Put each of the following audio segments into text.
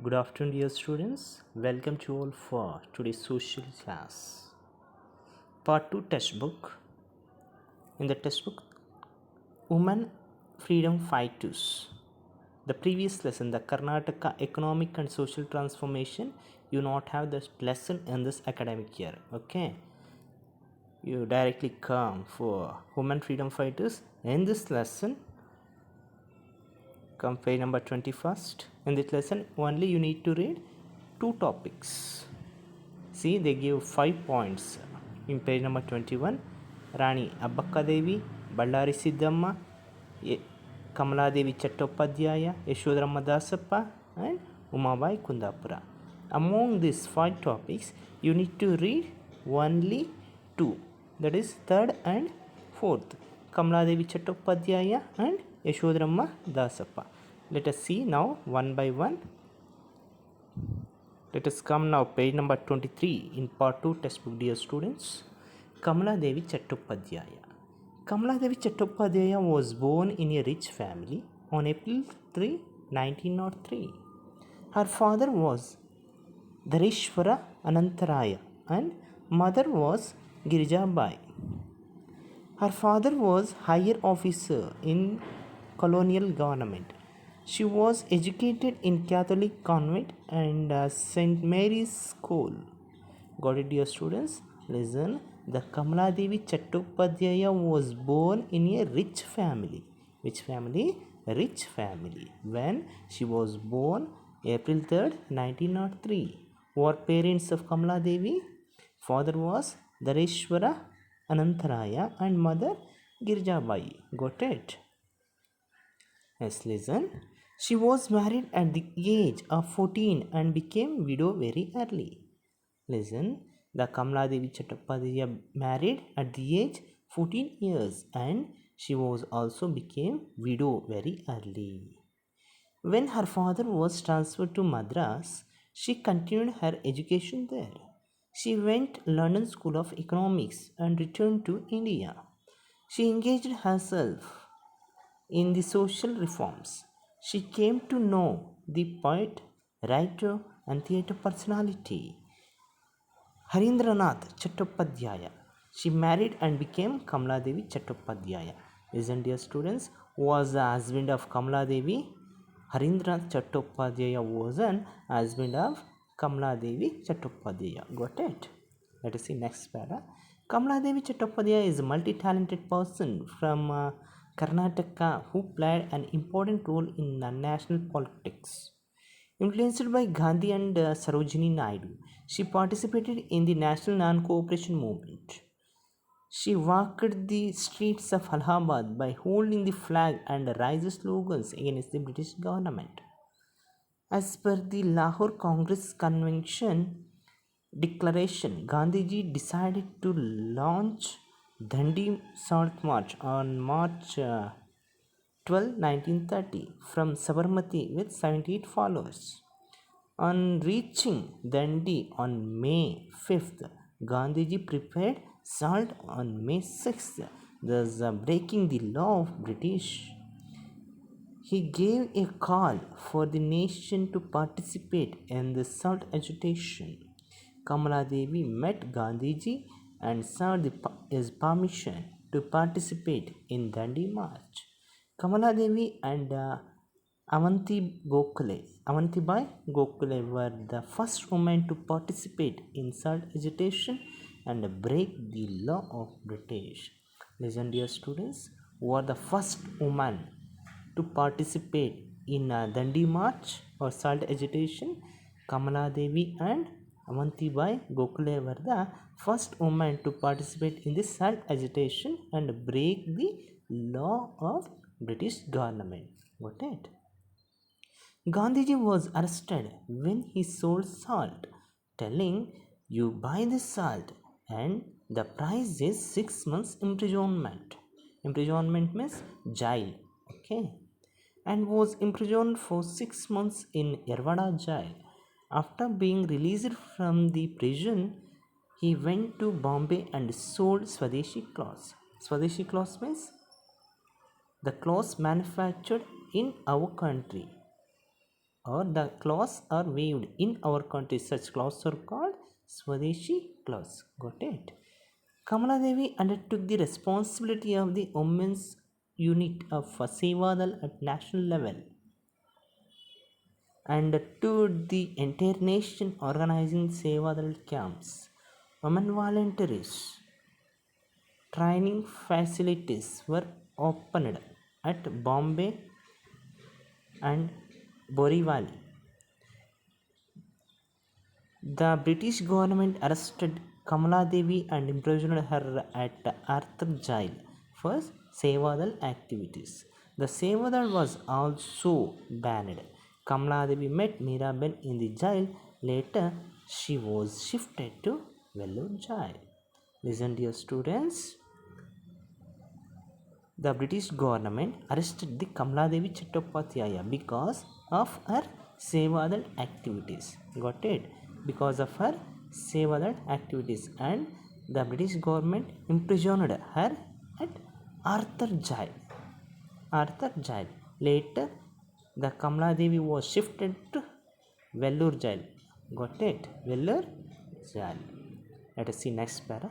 Good afternoon, dear students. Welcome to all for today's social class. Part 2 textbook. In the textbook, Women Freedom Fighters. The previous lesson, the Karnataka Economic and Social Transformation, you not have this lesson in this academic year. Okay. You directly come for Women Freedom Fighters. In this lesson, come page number 21st. In this lesson, only you need to read two topics. See, they give 5 points in page number 21. Rani Abbakkadevi, Ballari Siddhamma, Kamaladevi Chattopadhyaya, Yashodharamma Dasappa, and Umabai Kundapura. Among these 5 topics, you need to read only 2. That is, third and fourth. Kamaladevi Chattopadhyaya and Yashodharamma Dasappa. Let us see now one by one. Let us come now page number 23 in part 2 textbook, dear students. Kamala Devi Chattopadhyaya. Kamala Devi Chattopadhyaya was born in a rich family on April 3, 1903. Her father was Dhareshwara Anantaraya and mother was Girijabai. Her father was higher officer in colonial government. She was educated in Catholic convent and St. Mary's School. Got it, dear students? Listen, the Kamala Devi Chattopadhyaya was born in a rich family. Which family? Rich family. When she was born, April 3rd, 1903. Who are parents of Kamala Devi? Father was Dhareshwara Anantaraya and mother Girjabai. Got it? Yes, listen. She was married at the age of 14 and became widow very early. Listen, the Kamala Devi Chattopadhyaya married at the age 14 years and she was also became widow very early. When her father was transferred to Madras, she continued her education there. She went London School of Economics and returned to India. She engaged herself in the social reforms. She came to know the poet, writer, and theatre personality Harindranath Chattopadhyaya. She married and became Kamala Devi Chattopadhyaya. Listen, dear students, who was the husband of Kamala Devi? Harindranath Chattopadhyaya was an husband of Kamala Devi Chattopadhyaya. Got it? Let us see next para. Kamala Devi Chattopadhyaya is a multi-talented person from Karnataka who played an important role in national politics. Influenced by Gandhi and Sarojini Naidu, she participated in the National Non-Cooperation Movement. She walked the streets of Allahabad by holding the flag and raised slogans against the British government. As per the Lahore Congress Convention declaration, Gandhiji decided to launch Dandi Salt March on March 12, 1930 from Sabarmati with 78 followers. On reaching Dandi on May 5th, Gandhiji prepared salt on May 6th, thus breaking the law of British. He gave a call for the nation to participate in the salt agitation. Kamala Devi met Gandhiji and sought his permission to participate in Dandi March. Kamala Devi and Avantibai Gokhale were the first women to participate in salt agitation and break the law of British. Listen, dear students, who are the first women to participate in Dandi March or salt agitation? Kamala Devi and Avantibai Gokhale were the first women to participate in this salt agitation and break the law of British government. Got it? Gandhiji was arrested when he sold salt, telling, "You buy this salt and the price is 6 months imprisonment." Imprisonment means jail. Okay. And was imprisoned for 6 months in Yerwada jail. After being released from the prison, he went to Bombay and sold Swadeshi cloths. Swadeshi cloths means the clothes manufactured in our country. or the cloths are weaved in our country. Such cloths are called Swadeshi cloths. Got it? Kamala Devi undertook the responsibility of the women's unit of Sevadal at national level and toured the entire nation organizing Sevadal camps. Women volunteers training facilities were opened at Bombay and Borivali. The British government arrested Kamala Devi and imprisoned her at Arthur Jail for Sevadal activities. The Sevadal was also banned. Kamala Devi met Miraben in the jail. Later, she was shifted to Vellore Jail. Listen, dear students. The British government arrested the Kamala Devi Chattopadhyaya because of her Sevadal activities. Got it? Because of her Sevadal activities, and the British government imprisoned her at Arthur Jail. Arthur Jail. Later, the Kamala Devi was shifted to Vellore Jail. Got it? Vellore Jail. Let us see next para.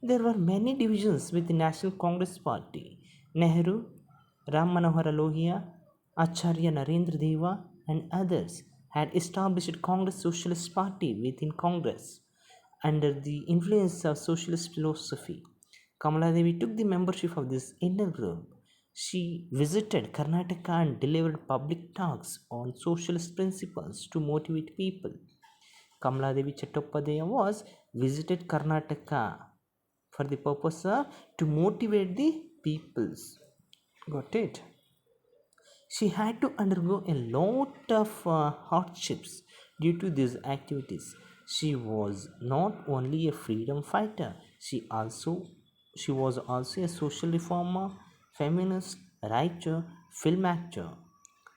There were many divisions with the National Congress Party. Nehru, Ram Manohar Lohia, Acharya Narendra Deva, and others had established Congress Socialist Party within Congress under the influence of socialist philosophy. Kamala Devi took the membership of this inner group. She visited Karnataka and delivered public talks on socialist principles to motivate people. Kamala Devi Chattopadhyaya was visited Karnataka for the purpose of to motivate the peoples. Got it? She had to undergo a lot of hardships due to these activities. She was not only a freedom fighter, she was also a social reformer, feminist, writer, film actor.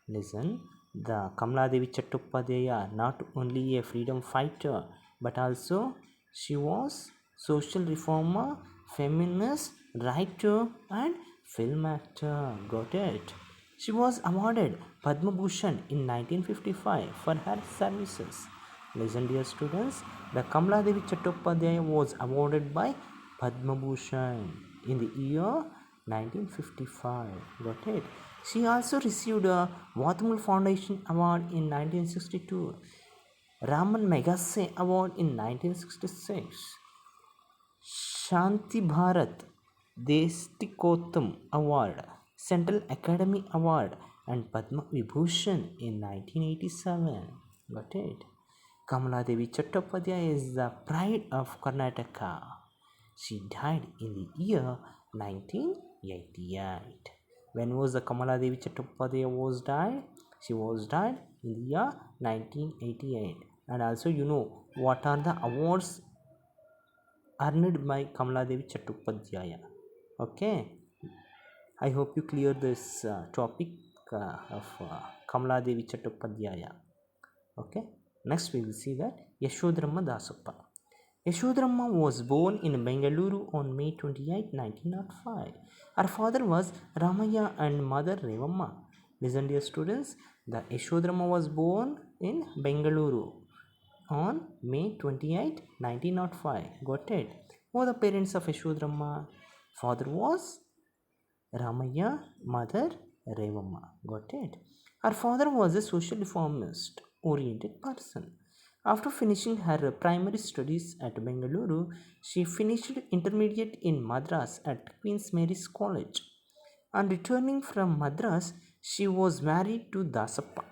Listen, the Kamala Devi Chattopadhyaya not only a freedom fighter but also she was social reformer, feminist, writer and film actor. Got it? She was awarded Padma Bhushan in 1955 for her services. Listen, dear students, the Kamala Devi Chattopadhyaya was awarded by Padma Bhushan in the year 1955. Got it? She also received a Vatamul Foundation Award in 1962, Raman Magsaysay Award in 1966, Shanti Bharat Destikotam Award, Central Academy Award, and Padma Vibhushan in 1987. Got it? Kamala Devi Chattopadhyaya is the pride of Karnataka. She died in the year 1988. When was the Kamala Devi Chattopadhyaya was died? She was died in the year 1988. And also you know what are the awards earned by Kamala Devi Chattopadhyaya. Okay, I hope you clear this topic of Kamala Devi Chattopadhyaya. Okay, next we will see that Yashodharma Dasappa. Yashodharma was born in Bengaluru on May 28, 1905. Her father was Ramaya and mother Revamma. Listen, dear students, the Yashodharma was born in Bengaluru on May 28, 1905. Got it? Who are the parents of Yashodharma? Father was Ramaya, mother Revamma. Got it? Her father was a social reformist oriented person. After finishing her primary studies at Bengaluru, she finished intermediate in Madras at Queen's Mary's College. On returning from Madras, she was married to Dasappa,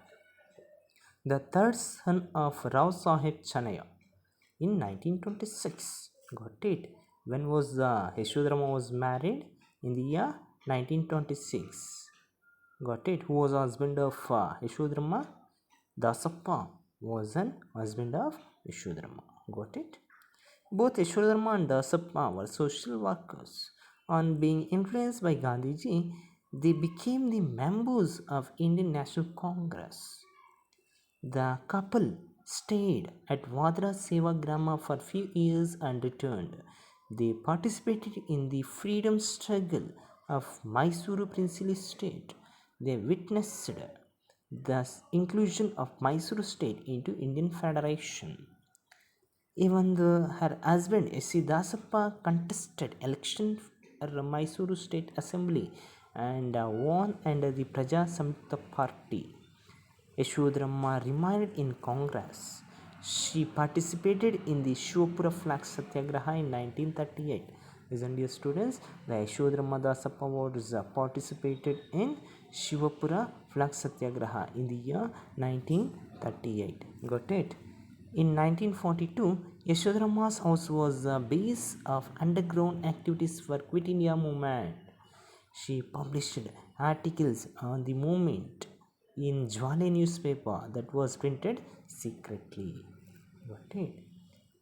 the third son of Rao Sahib Chanaya, in 1926. Got it? When was Yashodharma was married? In the year 1926. Got it? Who was husband of Yashodharma? Dasappa was an husband of Yashodharma. Got it? Both Yashodharma and Dasappa were social workers. On being influenced by Gandhiji, they became the members of Indian National Congress. The couple stayed at Vadra Sevagrama for few years and returned. They participated in the freedom struggle of Mysuru princely state. They witnessed the inclusion of Mysuru state into Indian Federation. Even though her husband S.C. Dasappa contested election for Mysuru State Assembly and won under the Praja Samyukta Party, Yashodharamma remained in Congress. She participated in the Shivapura Flag Satyagraha in 1938. Listen, dear students, the Yashodharamma Dasappa was participated in Shivapura Flag Satyagraha in the year 1938. Got it? In 1942, Yashodharamma's house was the base of underground activities for Quit India movement. She published articles on the movement in Jwale newspaper that was printed secretly. Got it?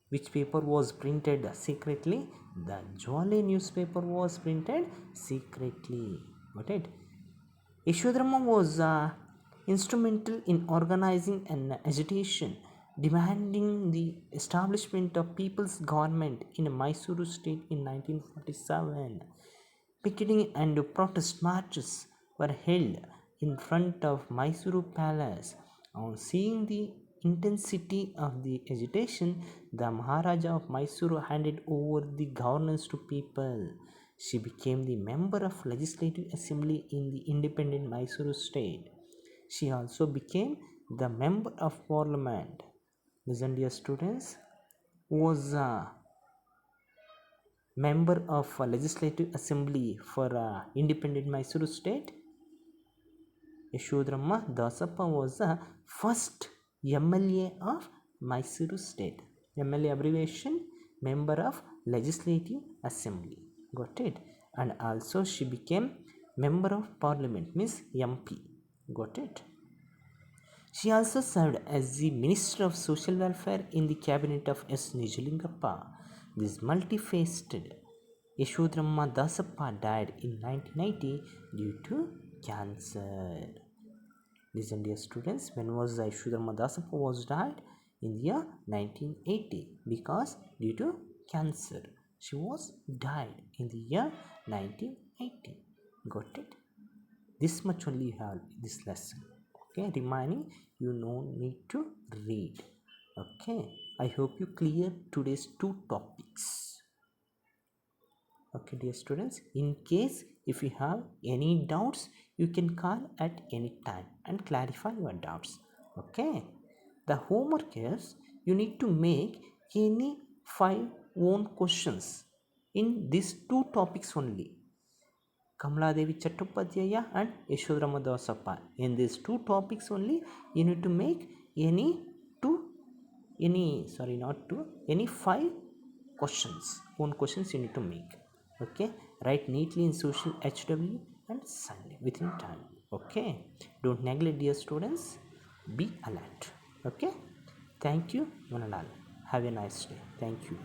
Which paper was printed secretly? The Jwale newspaper was printed secretly. Got it? Yashodharamma was instrumental in organizing an agitation demanding the establishment of people's government in Mysuru state in 1947. Picketing and protest marches were held in front of Mysuru Palace. On seeing the intensity of the agitation, the Maharaja of Mysuru handed over the governance to people. She became the member of Legislative Assembly in the independent Mysuru state. She also became the member of Parliament. Listen, dear students, was a member of Legislative Assembly for independent Mysuru state. Yashodharamma Dasappa was the first MLA of Mysuru state. MLA abbreviation, member of Legislative Assembly. Got it? And also she became member of Parliament, means MP. Got it? She also served as the Minister of Social Welfare in the cabinet of S. Nijalingappa. This multifaceted Yashodharamma Dasappa died in 1990 due to cancer. Listen, dear students, when was Yashodharamma Dasappa was died? In the year 1980, because due to cancer. She was died in the year 1980. Got it? This much only you have this lesson. Okay, remaining you no need to read. Okay, I hope you clear today's two topics. Okay, dear students, in case if you have any doubts, you can call at any time and clarify your doubts. Okay, the homework is you need to make any 5 own questions in these two topics only. Kamaladevi Chattopadhyaya and Yashodharamma Dasappa. In these two topics only, you need to make any 5 questions. Own questions you need to make. Okay, write neatly in social HW and send within time. Okay, don't neglect, dear students. Be alert. Okay, thank you one and all. Have a nice day. Thank you.